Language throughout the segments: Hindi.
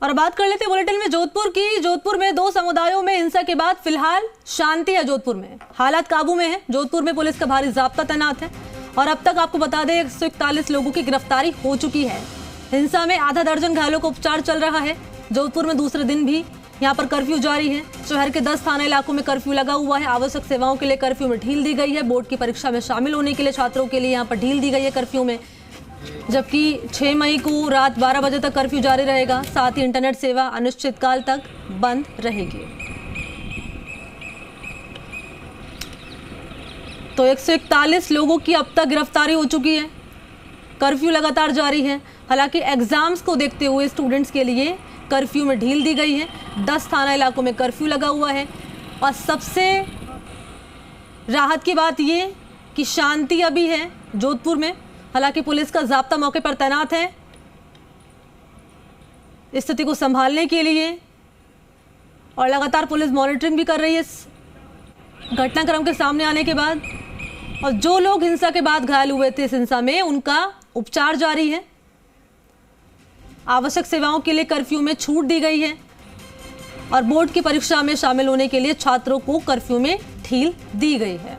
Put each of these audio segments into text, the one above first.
और बात कर लेते हैं बुलेटिन में जोधपुर की। जोधपुर में दो समुदायों में हिंसा के बाद फिलहाल शांति है। जोधपुर में हालात काबू में है। जोधपुर में पुलिस का भारी जाब्ता तैनात है और अब तक आपको बता दें 141 लोगों की गिरफ्तारी हो चुकी है। हिंसा में आधा दर्जन घायलों का उपचार चल रहा है। जोधपुर में दूसरे दिन भी यहाँ पर कर्फ्यू जारी है। शहर के 10 थाना इलाकों में कर्फ्यू लगा हुआ है। आवश्यक सेवाओं के लिए कर्फ्यू में ढील दी गई है। बोर्ड की परीक्षा में शामिल होने के लिए छात्रों के लिए यहाँ पर ढील दी गई है कर्फ्यू में, जबकि 6 मई को रात 12 बजे तक कर्फ्यू जारी रहेगा। साथ ही इंटरनेट सेवा अनिश्चितकाल तक बंद रहेगी। तो 141 लोगों की अब तक गिरफ्तारी हो चुकी है। कर्फ्यू लगातार जारी है। हालांकि एग्जाम्स को देखते हुए स्टूडेंट्स के लिए कर्फ्यू में ढील दी गई है। 10 थाना इलाकों में कर्फ्यू लगा हुआ है और सबसे राहत की बात ये कि शांति अभी है जोधपुर में। हालांकि पुलिस का जाब्ता मौके पर तैनात है स्थिति को संभालने के लिए और लगातार पुलिस मॉनिटरिंग भी कर रही है इस घटनाक्रम के सामने आने के बाद। और जो लोग हिंसा के बाद घायल हुए थे इस हिंसा में, उनका उपचार जारी है। आवश्यक सेवाओं के लिए कर्फ्यू में छूट दी गई है और बोर्ड की परीक्षा में शामिल होने के लिए छात्रों को कर्फ्यू में ढील दी गई है।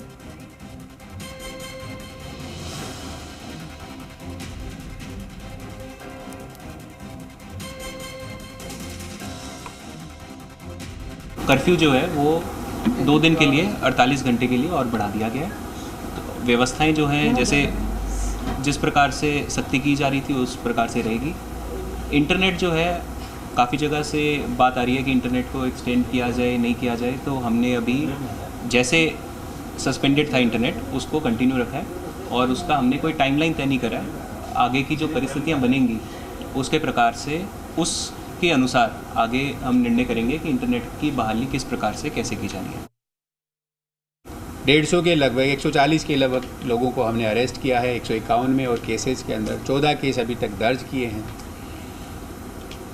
कर्फ्यू जो है वो 2 दिन के लिए 48 घंटे के लिए और बढ़ा दिया गया है। तो व्यवस्थाएं जो हैं जैसे जिस प्रकार से सख्ती की जा रही थी उस प्रकार से रहेगी। इंटरनेट जो है काफ़ी जगह से बात आ रही है कि इंटरनेट को एक्सटेंड किया जाए नहीं किया जाए, तो हमने अभी जैसे सस्पेंडेड था इंटरनेट उसको कंटिन्यू रखा है और उसका हमने कोई टाइमलाइन तय नहीं करा है। आगे की जो परिस्थितियाँ बनेंगी उसके प्रकार से उसके अनुसार आगे हम निर्णय करेंगे कि इंटरनेट की बहाली किस प्रकार से कैसे की जानी है। 150 के लगभग 140 के लगभग लोगों को हमने अरेस्ट किया है 151 में, और केसेस के अंदर 14 केस अभी तक दर्ज किए हैं।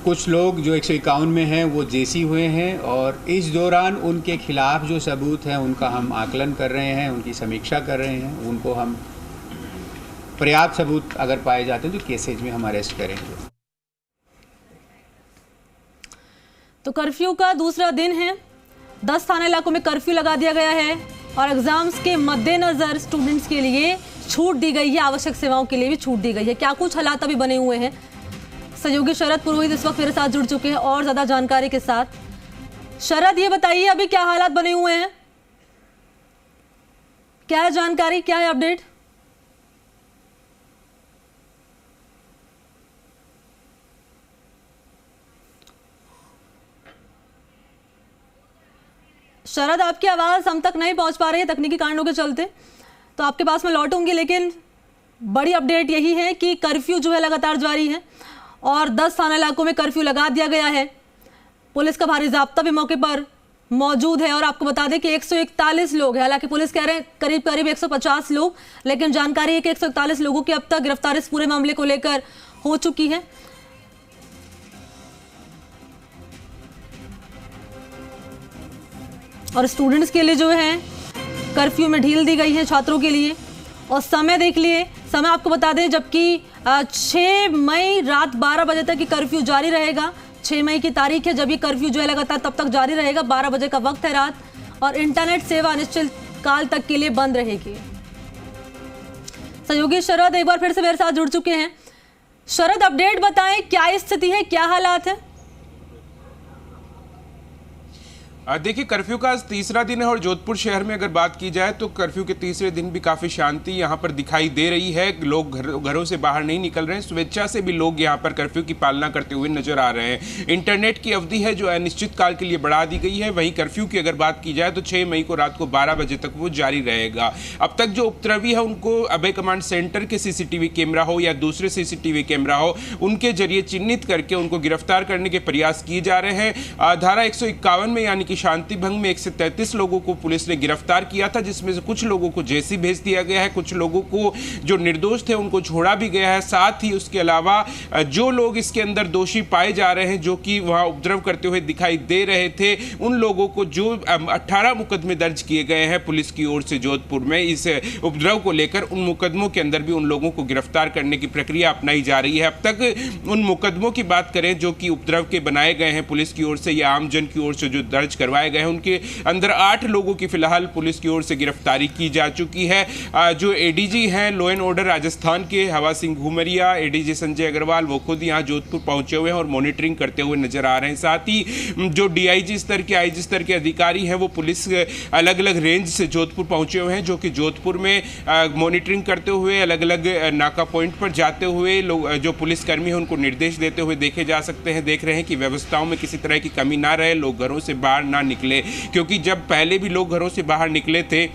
कुछ लोग जो 151 में हैं वो जेसी हुए हैं और इस दौरान उनके खिलाफ जो सबूत हैं उनका हम आकलन कर रहे हैं, उनकी समीक्षा कर रहे हैं। उनको हम पर्याप्त सबूत अगर पाए जाते हैं तो केसेज में हम अरेस्ट करेंगे। तो कर्फ्यू का दूसरा दिन है। 10 थाना इलाकों में कर्फ्यू लगा दिया गया है और एग्जाम्स के मद्देनजर स्टूडेंट्स के लिए छूट दी गई है। आवश्यक सेवाओं के लिए भी छूट दी गई है। क्या कुछ हालात अभी बने हुए हैं, सहयोगी शरद पुरोहित इस वक्त मेरे साथ जुड़ चुके हैं और ज्यादा जानकारी के साथ। शरद, ये बताइए अभी क्या हालात बने हुए हैं, क्या है जानकारी, क्या है अपडेट? शरद, आपकी आवाज हम तक नहीं पहुंच पा रही है तकनीकी कारणों के चलते, तो आपके पास मैं लौटूंगी। लेकिन बड़ी अपडेट यही है कि कर्फ्यू जो है लगातार जारी है और 10 थाना इलाकों में कर्फ्यू लगा दिया गया है। पुलिस का भारी जाब्ता भी मौके पर मौजूद है और आपको बता दें कि 141 लोग हैं। हालांकि पुलिस कह रहे हैं करीब करीब 150 लोग, लेकिन जानकारी है कि 141 लोगों की अब तक गिरफ्तारी इस पूरे मामले को लेकर हो चुकी है। और स्टूडेंट्स के लिए जो है कर्फ्यू में ढील दी गई है छात्रों के लिए। और समय देख लिए, समय आपको बता दें, जबकि 6 मई रात 12 बजे तक ये कर्फ्यू जारी रहेगा। 6 मई की तारीख है जब ये कर्फ्यू जो है लगातार तब तक जारी रहेगा। 12 बजे का वक्त है रात और इंटरनेट सेवा अनिश्चित काल तक के लिए बंद रहेगी। सहयोगी शरद एक बार फिर से मेरे साथ जुड़ चुके हैं। शरद, अपडेट बताएं, क्या स्थिति है, क्या हालात है? देखिए, कर्फ्यू का आज तीसरा दिन है और जोधपुर शहर में अगर बात की जाए तो कर्फ्यू के तीसरे दिन भी काफ़ी शांति यहाँ पर दिखाई दे रही है। लोग घरों से बाहर नहीं निकल रहे हैं, स्वेच्छा से भी लोग यहाँ पर कर्फ्यू की पालना करते हुए नजर आ रहे हैं। इंटरनेट की अवधि है जो अनिश्चित काल के लिए बढ़ा दी गई है। वहीं कर्फ्यू की अगर बात की जाए तो 6 मई को रात को 12 बजे तक वो जारी रहेगा। अब तक जो उपद्रवी है उनको अभय कमांड सेंटर के CCTV कैमरा हो या दूसरे CCTV कैमरा हो, उनके जरिए चिन्हित करके उनको गिरफ्तार करने के प्रयास किए जा रहे हैं। धारा 151 में यानी कि कि शांति भंग में 133 लोगों को पुलिस ने गिरफ्तार किया था, जिसमें से कुछ लोगों को जेसी भेज दिया गया है, कुछ लोगों को जो निर्दोष थे उनको छोड़ा भी गया है। साथ ही उसके अलावा जो लोग इसके अंदर दोषी पाए जा रहे हैं, जो कि वहां उपद्रव करते हुए दिखाई दे रहे थे, उन लोगों को जो 18 मुकदमे दर्ज किए गए हैं पुलिस की ओर से जोधपुर में इस उपद्रव को लेकर, उन मुकदमों के अंदर भी उन लोगों को गिरफ्तार करने की प्रक्रिया अपनाई जा रही है। अब तक उन मुकदमों की बात करें जो कि उपद्रव के बनाए गए हैं पुलिस की ओर से या आमजन की ओर से जो दर्ज करवाए गए हैं, उनके अंदर 8 लोगों की फिलहाल पुलिस की ओर से गिरफ्तारी की जा चुकी है। जो एडीजी हैं लॉ एंड ऑर्डर राजस्थान के हवा सिंह घुमरिया, एडीजी संजय अग्रवाल, वो खुद यहाँ जोधपुर पहुंचे हुए हैं और मॉनिटरिंग करते हुए नजर आ रहे हैं। साथ ही जो डीआईजी स्तर के, आईजी स्तर के अधिकारी हैं वो पुलिस अलग अलग रेंज से जोधपुर पहुंचे हुए हैं, जो कि जोधपुर में मॉनिटरिंग करते हुए अलग अलग नाका पॉइंट पर जाते हुए लोग जो पुलिसकर्मी हैं उनको निर्देश देते हुए देखे जा सकते हैं। देख रहे हैं कि व्यवस्थाओं में किसी तरह की कमी ना रहे, लोग घरों से बाहर ना निकले, क्योंकि जब पहले भी लोग घरों से बाहर निकले थे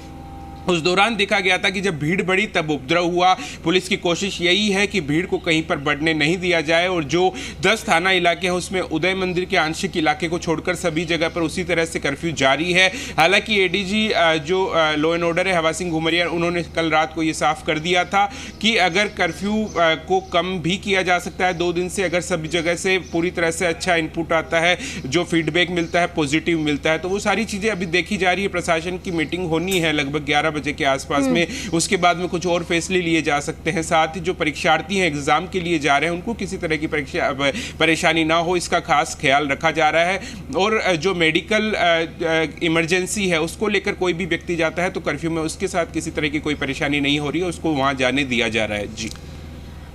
उस दौरान देखा गया था कि जब भीड़ बढ़ी तब उपद्रव हुआ। पुलिस की कोशिश यही है कि भीड़ को कहीं पर बढ़ने नहीं दिया जाए और जो 10 थाना इलाके हैं उसमें उदय मंदिर के आंशिक इलाके को छोड़कर सभी जगह पर उसी तरह से कर्फ्यू जारी है। हालांकि एडीजी जो लॉ एंड ऑर्डर है हवा सिंह घुमरिया, उन्होंने कल रात को ये साफ कर दिया था कि अगर कर्फ्यू को कम भी किया जा सकता है 2 दिन से, अगर सभी जगह से पूरी तरह से अच्छा इनपुट आता है, जो फीडबैक मिलता है, पॉजिटिव मिलता है, तो वो सारी चीज़ें अभी देखी जा रही है। प्रशासन की मीटिंग होनी है लगभग 11 बजे के आसपास में, उसके बाद में कुछ और फैसले लिए जा सकते हैं। साथ ही जो परीक्षार्थी हैं एग्जाम के लिए जा रहे हैं उनको किसी तरह की परेशानी ना हो, इसका खास ख्याल रखा जा रहा है। और जो मेडिकल इमरजेंसी है उसको लेकर कोई भी व्यक्ति जाता है तो कर्फ्यू में उसके साथ किसी तरह की कोई परेशानी नहीं हो रही है, उसको वहां जाने दिया जा रहा है। जी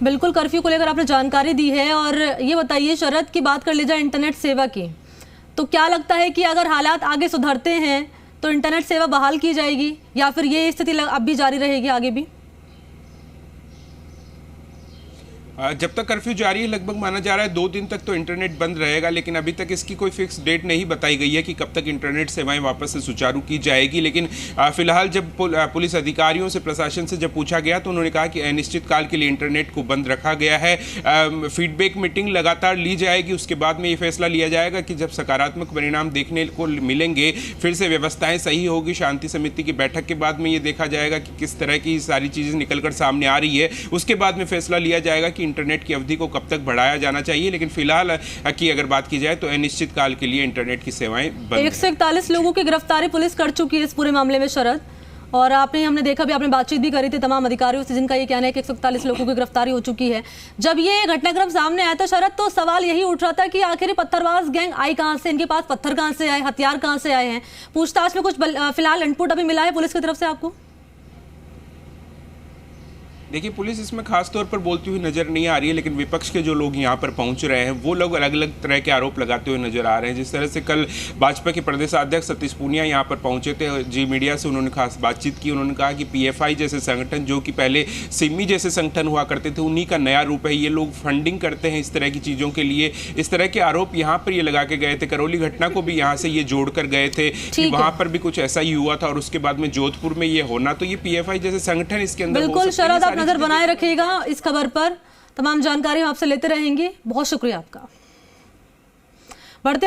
बिल्कुल, कर्फ्यू को लेकर आपने जानकारी दी है। और ये बताइए, शरद की बात कर ली जाए इंटरनेट सेवा की, तो क्या लगता है कि अगर हालात आगे सुधरते हैं तो इंटरनेट सेवा बहाल की जाएगी या फिर ये स्थिति अब भी जारी रहेगी आगे भी? जब तक कर्फ्यू जारी है लगभग माना जा रहा है 2 दिन तक तो इंटरनेट बंद रहेगा, लेकिन अभी तक इसकी कोई फिक्स डेट नहीं बताई गई है कि कब तक इंटरनेट सेवाएं वापस से सुचारू की जाएगी। लेकिन फिलहाल जब पुलिस अधिकारियों से, प्रशासन से जब पूछा गया तो उन्होंने कहा कि अनिश्चित काल के लिए इंटरनेट को बंद रखा गया है। फीडबैक मीटिंग लगातार ली जाएगी, उसके बाद में ये फैसला लिया जाएगा कि जब सकारात्मक परिणाम देखने को मिलेंगे, फिर से व्यवस्थाएं सही होगी। शांति समिति की बैठक के बाद में ये देखा जाएगा कि किस तरह की सारी चीज़ें निकलकर सामने आ रही है, उसके बाद में फैसला लिया जाएगा कि इंटरनेट की अवधि को कब तक बढ़ाया जाना चाहिए। लेकिन फिलहाल की अगर बात की जाए तो अनिश्चित काल के लिए इंटरनेट की सेवाएं बंद हैं। 141 लोगों की गिरफ्तारी पुलिस कर चुकी है इस पूरे मामले में शरद, और हमने देखा भी, आपने बातचीत भी करी थी तमाम अधिकारियों से जिनका ये कहना है कि 141 लोगों की गिरफ्तारी हो चुकी है। जब ये घटनाक्रम सामने आया था शरद, तो सवाल यही उठ रहा था कि आखिर पत्थरबाज गैंग आई कहां से, इनके पास पत्थर कहां से आए, हथियार कहां से आए हैं। पूछताछ में कुछ फिलहाल इनपुट अभी मिला है पुलिस की तरफ से आपको? देखिए, पुलिस इसमें खास तौर पर बोलती हुई नजर नहीं आ रही है, लेकिन विपक्ष के जो लोग यहाँ पर पहुंच रहे हैं वो लोग अलग अलग तरह के आरोप लगाते हुए नजर आ रहे हैं। जिस तरह से कल भाजपा के प्रदेशाध्यक्ष सतीश पूनिया यहाँ पर पहुंचे थे, जी मीडिया से उन्होंने खास बातचीत की। उन्होंने कहा कि पीएफआई जैसे संगठन, जो कि पहले सिमी जैसे संगठन हुआ करते थे, उन्हीं का नया रूप है। ये लोग फंडिंग करते हैं इस तरह की चीज़ों के लिए। इस तरह के आरोप यहाँ पर ये लगा के गए थे। करौली घटना को भी यहाँ से ये जोड़ कर गए थे कि वहाँ पर भी कुछ ऐसा ही हुआ था और उसके बाद में जोधपुर में ये होना, तो ये पीएफआई जैसे संगठन इसके अंदर। बिल्कुल शरद, आप नजर बनाए रखिएगा इस खबर पर, तमाम जानकारी हम आपसे लेते रहेंगे। बहुत शुक्रिया आपका।